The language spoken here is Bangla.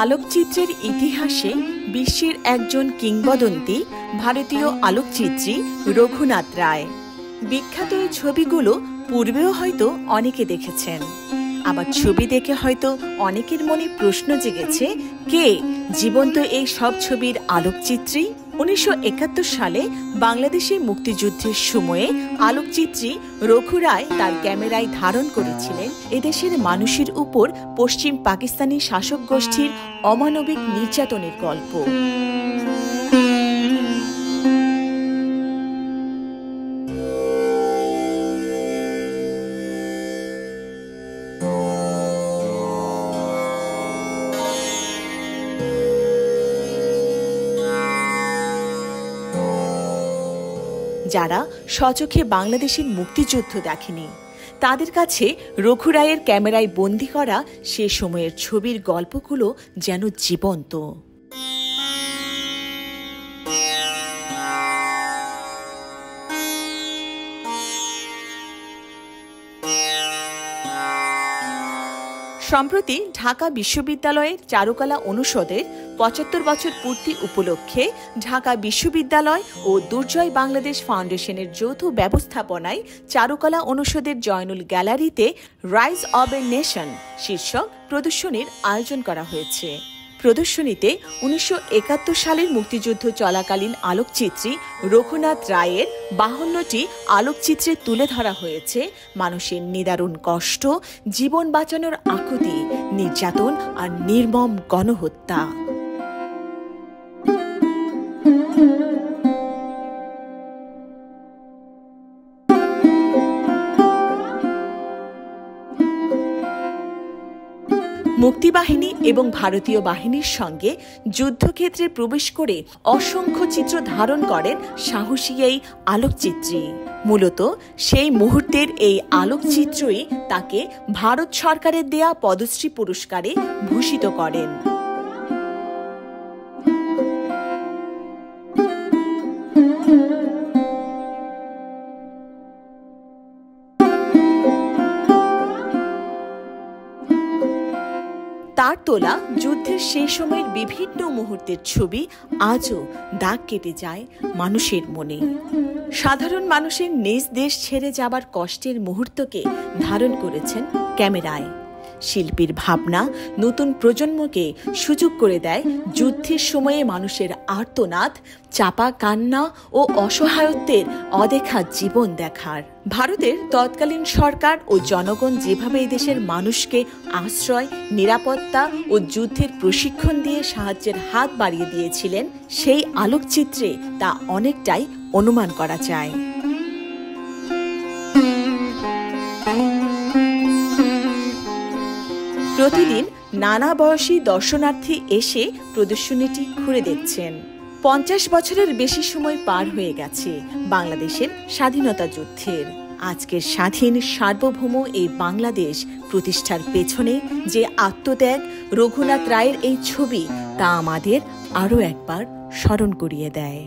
আলোকচিত্রের ইতিহাসে বিশ্বের একজন কিংবদন্তি ভারতীয় আলোকচিত্রী রঘুনাথ রায়। বিখ্যাত এই ছবিগুলো পূর্বেও হয়তো অনেকে দেখেছেন, আবার ছবি দেখে হয়তো অনেকের মনে প্রশ্ন জেগেছে, কে জীবন্ত এই সব ছবির আলোকচিত্রী? 1971 সালে বাংলাদেশে মুক্তিযুদ্ধের সময়ে আলোকচিত্রী রঘু রায় তার ক্যামেরায় ধারণ করেছিলেন এদেশের মানুষের উপর পশ্চিম পাকিস্তানি শাসক গোষ্ঠীর অমানবিক নির্যাতনের গল্প। যারা স্বচক্ষে বাংলাদেশের মুক্তিযুদ্ধ দেখেনি, তাদের কাছে রঘু রায়ের ক্যামেরায় বন্দী করা সে সময়ের ছবির গল্পগুলো যেন জীবন্ত। সম্প্রতি ঢাকা বিশ্ববিদ্যালয়ের চারুকলা অনুষদের ৭৫ বছর পূর্তি উপলক্ষে ঢাকা বিশ্ববিদ্যালয় ও দুর্জয় বাংলাদেশ ফাউন্ডেশনের যৌথ ব্যবস্থাপনায় চারুকলা অনুষদের জয়নুল গ্যালারিতে রাইজ অব এ নেশন শীর্ষক প্রদর্শনীর আয়োজন করা হয়েছে। প্রদর্শনীতে 1971 সালের মুক্তিযুদ্ধ চলাকালীন আলোকচিত্রী রঘুনাথ রায়ের 52টি আলোকচিত্রে তুলে ধরা হয়েছে মানুষের নিদারুণ কষ্ট, জীবন বাঁচানোর আকুতি, নির্যাতন আর নির্মম গণহত্যা। মুক্তিবাহিনী এবং ভারতীয় বাহিনীর সঙ্গে যুদ্ধক্ষেত্রে প্রবেশ করে অসংখ্য চিত্র ধারণ করেন সাহসী এই আলোকচিত্রী। মূলত সেই মুহূর্তের এই আলোকচিত্রই তাকে ভারত সরকারের দেয়া পদ্মশ্রী পুরস্কারে ভূষিত করেন। তার তোলা যুদ্ধের সেই সময়ের বিভিন্ন মুহূর্তের ছবি আজও দাগ কেটে যায় মানুষের মনে। সাধারণ মানুষের নিজ দেশ ছেড়ে যাবার কষ্টের মুহূর্তকে ধারণ করেছেন ক্যামেরায়। শিল্পীর ভাবনা নতুন প্রজন্মকে সুযোগ করে দেয় যুদ্ধের সময়ে মানুষের আর্তনাদ, চাপা কান্না ও অসহায়ত্বের অদেখা জীবন দেখার। ভারতের তৎকালীন সরকার ও জনগণ যেভাবে এই দেশের মানুষকে আশ্রয়, নিরাপত্তা ও যুদ্ধের প্রশিক্ষণ দিয়ে সাহায্যের হাত বাড়িয়ে দিয়েছিলেন, সেই আলোকচিত্রে তা অনেকটাই অনুমান করা যায়। প্রতিদিন নানা বয়সী দর্শনার্থী এসে প্রদর্শনীটি ঘুরে দেখছেন। 50 বছরের বেশি সময় পার হয়ে গেছে বাংলাদেশের স্বাধীনতা যুদ্ধের। আজকের স্বাধীন সার্বভৌম এই বাংলাদেশ প্রতিষ্ঠার পেছনে যে আত্মত্যাগ রঘুনাথ রায়ের এই ছবি, তা আমাদের আরও একবার স্মরণ করিয়ে দেয়।